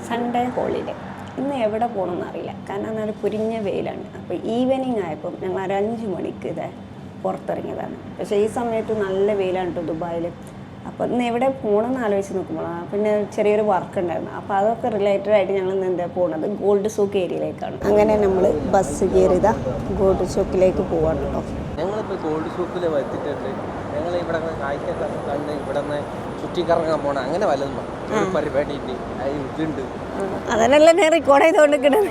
Sunday holiday. ഇന്ന് എവിടെ പോകണമെന്ന് അറിയില്ല, കാരണം നല്ല പൊരിഞ്ഞ വെയിലാണ്. അപ്പോൾ ഈവനിങ് ആയപ്പം ഞങ്ങൾ ഒരു 5 മണിക്ക് പുറത്തിറങ്ങിയതാണ്. പക്ഷേ ഈ സമയത്ത് നല്ല വെയിലാണ് കേട്ടോ ദുബായിൽ. അപ്പോൾ ഇന്ന് എവിടെ പോകണമെന്ന് ആലോചിച്ച് നോക്കുമ്പോഴാണ് പിന്നെ ചെറിയൊരു വർക്ക് ഉണ്ടായിരുന്നു. അപ്പോൾ അതൊക്കെ റിലേറ്റഡ് ആയിട്ട് ഞങ്ങൾ ഇന്ന് എന്താ പോകുന്നത് ഗോൾഡ് സൂക്ക് ഏരിയയിലേക്കാണ്. അങ്ങനെ നമ്മൾ ബസ് കയറിയതാ ഗോൾഡ് സൂക്കിലേക്ക് പോവാണ് കേട്ടോ. ഞങ്ങളിപ്പോൾ ഗോൾഡ് സൂക്കിൽ എത്തിയിട്ടുണ്ട്. ഞങ്ങൾ ഇവിടെ കാഴ്ചയൊക്കെ കണ്ട് ഇവിടെ നിന്ന് ചുറ്റിക്കറങ്ങാൻ പോകണം, അങ്ങനെ വല്ലതും ഒരു പരിപാടി ഇതുണ്ട്. അതന്നെല്ലാം ഞാൻ റെക്കോർഡ് ചെയ്തുകൊണ്ടിരിക്കുന്നത്.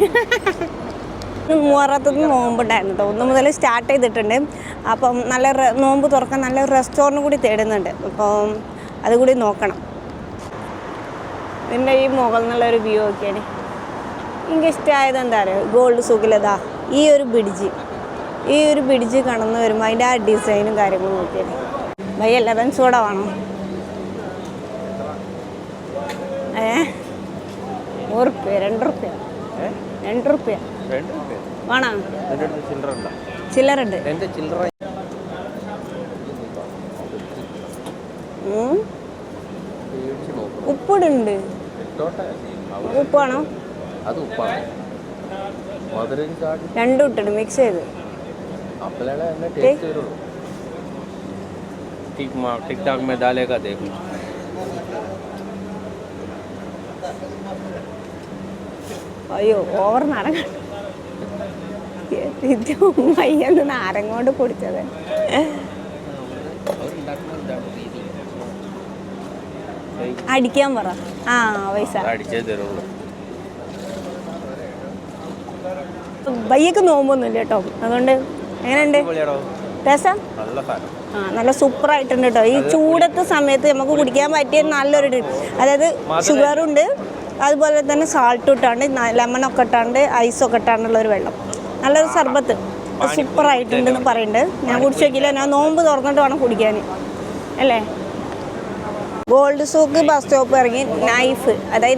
മുഹറത്തുനിന്ന് നോമ്പുണ്ടായിരുന്നു കേട്ടോ. 1 മുതൽ സ്റ്റാർട്ട് ചെയ്തിട്ടുണ്ട്. അപ്പം നല്ല നോമ്പ് തുറക്കാൻ നല്ല റെസ്റ്റോറൻറ്റ് കൂടി തേടുന്നുണ്ട്. അപ്പം അതുകൂടി നോക്കണം. ഇതിൻ്റെ ഈ മുകളിൽ നിന്നുള്ളൊരു വ്യൂ ഒക്കെയാണ് എനിക്ക് ഇഷ്ടമായത്. എന്താ പറയുക, ഗോൾഡ് സൂക്കിലതാ ഈ ഒരു ബ്രിഡ്ജ് കടന്ന് വരുമ്പോൾ അതിൻ്റെ ആ ഡിസൈനും കാര്യങ്ങളും നോക്കിയാണ്. ഭയ 11 സോഡ വേണോ? 1 റുപ്യ 2 റുപ്യ 2 റുപ്യ വേണോ? ചില്ലറുണ്ട്. ഉപ്പിടുണ്ട്. ഉപ്പാണോ? രണ്ടും ഇട്ടിട്ട് മിക്സ് ചെയ്ത് टिकटॉक में डालेगा देखो. അയ്യോ ഓവർ നാരങ്ങ മയ്യെന്ന് നാരങ്ങ കൊണ്ട് കുടിച്ചത്. അടിക്കാൻ പറ. പൈസ ബയ്യക്ക് നോമ്പൊന്നുമില്ല കേട്ടോ. അതുകൊണ്ട് എങ്ങനെയുണ്ട് രസം? നല്ല സൂപ്പറായിട്ടുണ്ട് കേട്ടോ. ഈ ചൂടത്തെ സമയത്ത് നമുക്ക് കുടിക്കാൻ പറ്റിയ നല്ലൊരു അതായത് ഷുഗറുണ്ട്, അതുപോലെ തന്നെ സാൾട്ടും ഇട്ടാണ്ട് ലെമണൊക്കെ ഇട്ടാണ്ട് ഐസൊക്കെ ഇട്ടാണ്ടുള്ളൊരു വെള്ളം, നല്ലൊരു സർബത്ത് സൂപ്പറായിട്ടുണ്ടെന്ന് പറയുന്നുണ്ട്. ഞാൻ കുടിച്ചു നോക്കിയില്ല, ഞാൻ നോമ്പ് തുറന്നിട്ട് വേണം കുടിക്കാൻ അല്ലേ. ഗോൾഡ് സൂക്ക് ബസ് സ്റ്റോപ്പ് ഇറങ്ങി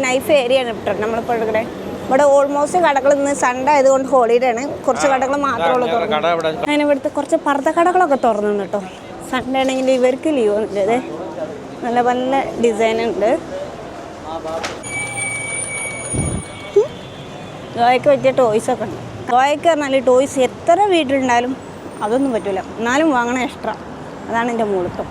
നൈഫ് ഏരിയയാണ് ഇപ്പോൾ നമ്മളിപ്പോൾ എടുക്കണേ. ഇവിടെ ഓൾമോസ്റ്റ് കടകൾ ഇന്ന് സൺഡേ ആയതുകൊണ്ട് ഹോളിഡേ ആണ്. കുറച്ച് കടകൾ മാത്രമേ ഉള്ളൂ തുറന്നു. അങ്ങനെ ഇവിടുത്തെ കുറച്ച് പർദ്ദ കടകളൊക്കെ തുറന്നു കേട്ടോ. സൺഡേ ആണെങ്കിൽ ഇവർക്ക് ലീവ് ഒന്നുമില്ല. നല്ല നല്ല ഡിസൈൻ ഉണ്ട്. ഗോയക്ക് പറ്റിയ ടോയ്സൊക്കെ ഉണ്ട്. ഗോയക്ക് പറഞ്ഞാൽ ടോയ്സ് എത്ര വീട്ടിലുണ്ടായാലും അതൊന്നും പറ്റില്ല, എന്നാലും വാങ്ങണം എക്സ്ട്രാ. അതാണ് എൻ്റെ മൂളിത്തം.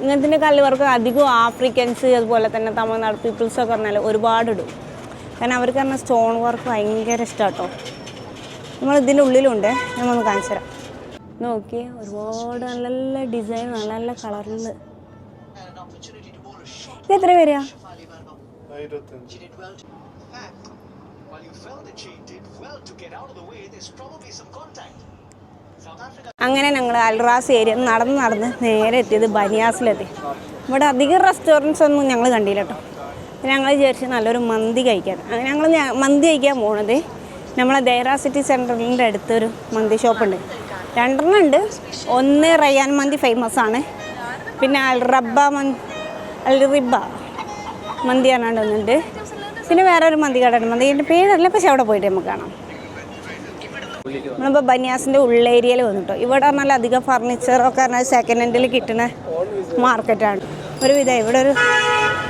ഇങ്ങനത്തെ കല്ല് വർക്ക് അധികം ആഫ്രിക്കൻസ് അതുപോലെ തന്നെ തമിഴ്നാട് പീപ്പിൾസൊക്കെ പറഞ്ഞാൽ ഒരുപാട് ഇടും. കാരണം അവർക്ക് പറഞ്ഞാൽ സ്റ്റോൺ വർക്ക് ഭയങ്കര ഇഷ്ടമാണ് കേട്ടോ. നമ്മളിതിൻ്റെ ഉള്ളിലുണ്ട്, നമ്മളൊന്ന് കാണിച്ചു തരാം. നോക്കി ഒരുപാട് നല്ല നല്ല ഡിസൈൻ, നല്ല നല്ല കളറിൽ. ഇതെത്ര വരിക? അങ്ങനെ ഞങ്ങൾ അൽറാസ് ഏരിയ നടന്ന് നേരെ എത്തിയത് ബനിയാസിലെത്തി. ഇവിടെ അധികം റെസ്റ്റോറൻറ്റ്സ് ഒന്നും ഞങ്ങൾ കണ്ടില്ല കേട്ടോ. ഞങ്ങൾ വിചാരിച്ച് നല്ലൊരു മന്തി കഴിക്കാൻ. അങ്ങനെ ഞങ്ങൾ മന്തി കഴിക്കാൻ പോണത് നമ്മളെ ദൈറ സിറ്റി സെൻറ്ററിൻ്റെ അടുത്തൊരു മന്തി ഷോപ്പുണ്ട്. 2 ഉണ്ട്. ഒന്ന് റയ്യാൻ മന്തി ഫേമസ് ആണ്, പിന്നെ അൽ റിബ മന്തി പറഞ്ഞാണ്ട് ഒന്നുണ്ട്, പിന്നെ വേറെ ഒരു മന്തി കട ഉണ്ട്. മന്തിൻ്റെ പേരല്ല, പക്ഷേ അവിടെ പോയിട്ട് നമുക്ക് കാണാം. നമ്മളിപ്പോൾ ബനിയാസിൻ്റെ ഉള്ളേരിയയിൽ വന്നിട്ടോ. ഇവിടെ പറഞ്ഞാൽ അധികം ഫർണിച്ചറൊക്കെ പറഞ്ഞാൽ സെക്കൻഡ് ഹാൻഡിൽ കിട്ടുന്ന മാർക്കറ്റാണ്. ഒരുവിധം ഇവിടെ ഒരു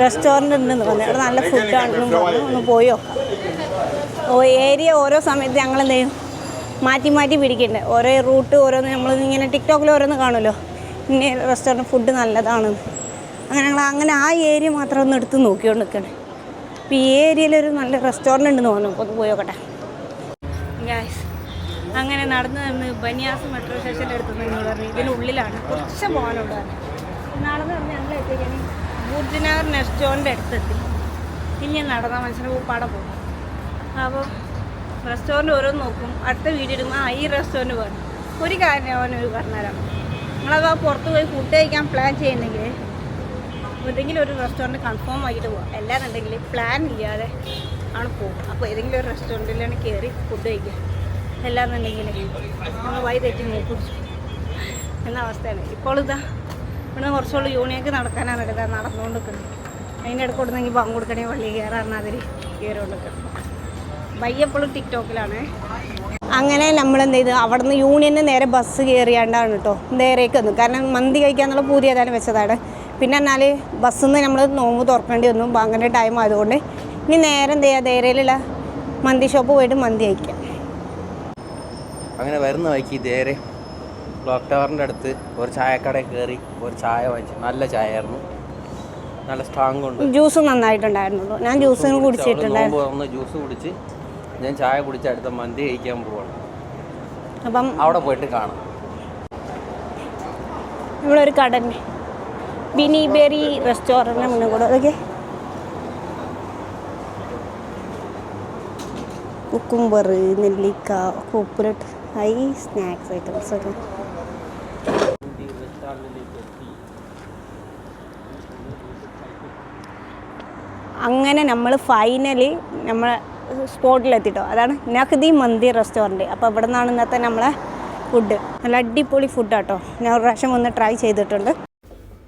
റെസ്റ്റോറൻറ്റ് ഉണ്ടെന്ന് പറഞ്ഞു. ഇവിടെ നല്ല ഫുഡാണെന്നും പറഞ്ഞു. ഒന്ന് പോയി നോക്കാം. ഏരിയ ഓരോ സമയത്ത് ഞങ്ങൾ എന്ത് ചെയ്യും, മാറ്റി പിടിക്കുന്നുണ്ട്. ഓരോ റൂട്ട് ഓരോന്ന് നമ്മളിങ്ങനെ ടിക്ടോക്കിൽ ഓരോന്ന് കാണുമല്ലോ, ഇന്ന റെസ്റ്റോറൻറ്റ് ഫുഡ് നല്ലതാണ്. അങ്ങനെ ആ ഏരിയ മാത്രം ഒന്ന് എടുത്ത് നോക്കിക്കൊണ്ട് നിൽക്കണേ. അപ്പോൾ ഈ ഏരിയയിലൊരു നല്ല റെസ്റ്റോറൻറ്റ് ഉണ്ടെന്ന് തോന്നുന്നു. അപ്പോൾ ഒന്ന് പോയി നോക്കട്ടെ ഗായ്സ്. അങ്ങനെ നടന്ന് ബനിയാസ് മെട്രോ സ്റ്റേഷൻ്റെ അടുത്ത് നിങ്ങൾ പറഞ്ഞു ഇതിനുള്ളിലാണ്, കുറച്ച് പോകാനുള്ളതാണ്. നടന്ന് ഞങ്ങൾ എത്തിക്കണേ ബുദ്ധിനഗർ റെസ്റ്റോറൻറ്റ് അടുത്തെത്തി. ഇനി നടന്നാൽ മനുഷ്യനെ ഉപ്പാടെ പോകും. അപ്പോൾ റെസ്റ്റോറൻറ്റ് ഓരോന്ന് നോക്കും. അടുത്ത വീഡിയോ ഇടുമ്പോൾ ഈ റെസ്റ്റോറൻറ്റ് പോകണം. ഒരു കാര്യം അവനൊരു പറഞ്ഞുതരാം. നമ്മളത് പുറത്ത് പോയി ഫുഡ് കഴിക്കാൻ പ്ലാൻ ചെയ്യുന്നെങ്കിൽ ഏതെങ്കിലും ഒരു റെസ്റ്റോറൻറ്റ് കൺഫേം ആക്കിയിട്ട് പോകാം. അല്ലാന്നുണ്ടെങ്കിൽ പ്ലാൻ ഇല്ലാതെ ആണ് പോകും. അപ്പോൾ ഏതെങ്കിലും ഒരു റെസ്റ്റോറൻറ്റിലാണ് കയറി ഫുഡ് കഴിക്കുക. എല്ലാന്നുണ്ടെങ്കിൽ നമ്മൾ വഴി തെറ്റി നോക്കിച്ചു എന്ന അവസ്ഥയാണ്. ഇപ്പോൾ ഇവിടെ കുറച്ചുകൂടി യൂണിയക്ക് നടക്കാനാണ് എടുക്കുക, നടന്നുകൊണ്ട് നിൽക്കുന്നത്. അതിൻ്റെ ഇടയ്ക്ക് കൊടുത്തെങ്കിൽ പങ്ക് കൊടുക്കണേ പള്ളി കയറാറിന് അതിൽ കയറിക്കൊണ്ടിരിക്കണം. ബയ്യെപ്പോഴും ടിക്ടോക്കിലാണ്. അങ്ങനെ നമ്മളെന്ത് ചെയ്ത് അവിടെ നിന്ന് യൂണിയന് നേരെ ബസ് കയറിയാണ്ടാണ് കേട്ടോ നേരേക്ക് വന്നു. കാരണം മന്തി കഴിക്കാന്നുള്ള പൂതി ഏതായാലും വെച്ചതാണ്. പിന്നെ എന്നാൽ ബസ്സിൽ നിന്ന് നമ്മൾ നോമ്പ് തുറക്കേണ്ടി വന്നു. അങ്ങനെ ടൈം ആയതുകൊണ്ട് ഇനി നേരെ എന്ത് ചെയ്യുക, ദേരയിലുള്ള മന്തി ഷോപ്പ് പോയിട്ട് മന്തി കഴിക്കാം. അങ്ങനെ വരുന്ന വഴിക്ക് നേരെ ക്ലോക്ക് ടവറിൻ്റെ അടുത്ത് ഒരു ചായക്കടയിൽ കയറി ഒരു ചായ വാങ്ങിച്ചു. നല്ല ചായ ആയിരുന്നു, നല്ല സ്ട്രോങ് ഉണ്ട്. ജ്യൂസ് നന്നായിട്ടുണ്ടായിരുന്നുള്ളൂ. ഞാൻ ജ്യൂസിന് കുടിച്ചിട്ടുണ്ടായിരുന്നു. ജ്യൂസ് കുടിച്ച് ഞാൻ ചായ കുടിച്ച് അടുത്ത മന്തി കഴിക്കാൻ പോവാണ്. അപ്പം അവിടെ പോയിട്ട് കാണാം. ഇവിടെ ഒരു കടന്നെ ബിനിബെറി റെസ്റ്റോറൻറ്റിന് മുന്നേ കൂടെ അതൊക്കെ കുക്കുംബർ, നെല്ലിക്ക, ഉപ്പിലിട്ട് ഹൈ സ്നാക്സ് ഐറ്റംസ് ഒക്കെ. അങ്ങനെ നമ്മൾ ഫൈനലി നമ്മൾ സ്പോട്ടിലെത്തിട്ടോ. അതാണ് നഖ്ദി മന്തി റെസ്റ്റോറൻറ്റ്. അപ്പോൾ ഇവിടെ നിന്നാണ് ഇന്നത്തെ നമ്മളെ ഫുഡ്. നല്ല അടിപൊളി ഫുഡാട്ടോ. ഞാൻ ഒരു പ്രാവശ്യം ഒന്ന് ട്രൈ ചെയ്തിട്ടുണ്ട്.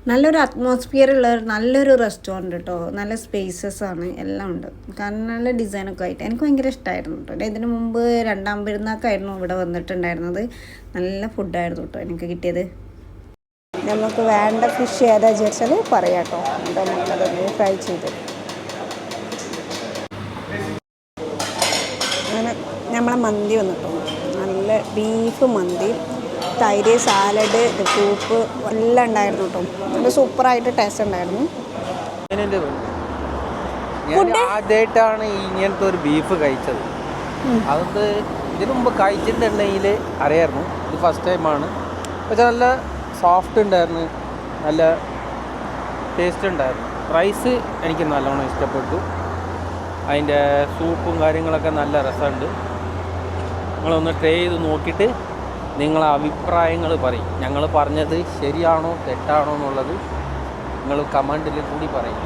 നല്ലൊരു അറ്റ്മോസ്ഫിയർ ഉള്ള നല്ലൊരു റെസ്റ്റോറൻറ്റ് കേട്ടോ. നല്ല സ്പേസസ് ആണ്, എല്ലാം ഉണ്ട്. കാരണം നല്ല ഡിസൈനൊക്കെ ആയിട്ട് എനിക്ക് ഭയങ്കര ഇഷ്ടമായിരുന്നു കേട്ടോ. ഇതിന് മുമ്പ് 2ാം പെരുന്നാൾക്കായിരുന്നു ഇവിടെ വന്നിട്ടുണ്ടായിരുന്നത്. നല്ല ഫുഡായിരുന്നു കേട്ടോ എനിക്ക് കിട്ടിയത്. നമുക്ക് വേണ്ട ഫിഷ് ഏതാ വിചാരിച്ചാൽ പറയാം കേട്ടോ. അപ്പോൾ നമ്മളതൊന്ന് ഫ്രൈ ചെയ്ത് അങ്ങനെ നമ്മളെ മന്തി വന്നിട്ടോ. നല്ല ബീഫ് മന്തി, തൈര്, സാലഡ്, സൂപ്പ് എല്ലാം ഉണ്ടായിരുന്നു കേട്ടോ. നല്ല സൂപ്പറായിട്ട് ടേസ്റ്റ് ഉണ്ടായിരുന്നു. ഞാൻ ആദ്യമായിട്ടാണ് ഇങ്ങനത്തെ ഒരു ബീഫ് കഴിച്ചത്. അത് ഇതിനു മുമ്പ് കഴിച്ചിട്ടുണ്ടെങ്കിൽ അറിയായിരുന്നു. ഇത് ഫസ്റ്റ് ടൈമാണ്. പക്ഷെ നല്ല സോഫ്റ്റ് ഉണ്ടായിരുന്നു, നല്ല ടേസ്റ്റ് ഉണ്ടായിരുന്നു. റൈസ് എനിക്ക് നല്ലോണം ഇഷ്ടപ്പെട്ടു. അതിൻ്റെ സൂപ്പും കാര്യങ്ങളൊക്കെ നല്ല രസമുണ്ട്. നിങ്ങളൊന്ന് ട്രൈ ചെയ്ത് നോക്കിയിട്ട് നിങ്ങളെ അഭിപ്രായങ്ങൾ പറയും. ഞങ്ങൾ പറഞ്ഞത് ശരിയാണോ തെറ്റാണോ എന്നുള്ളത് നിങ്ങൾ കമൻറ്റിൽ കൂടി പറയും.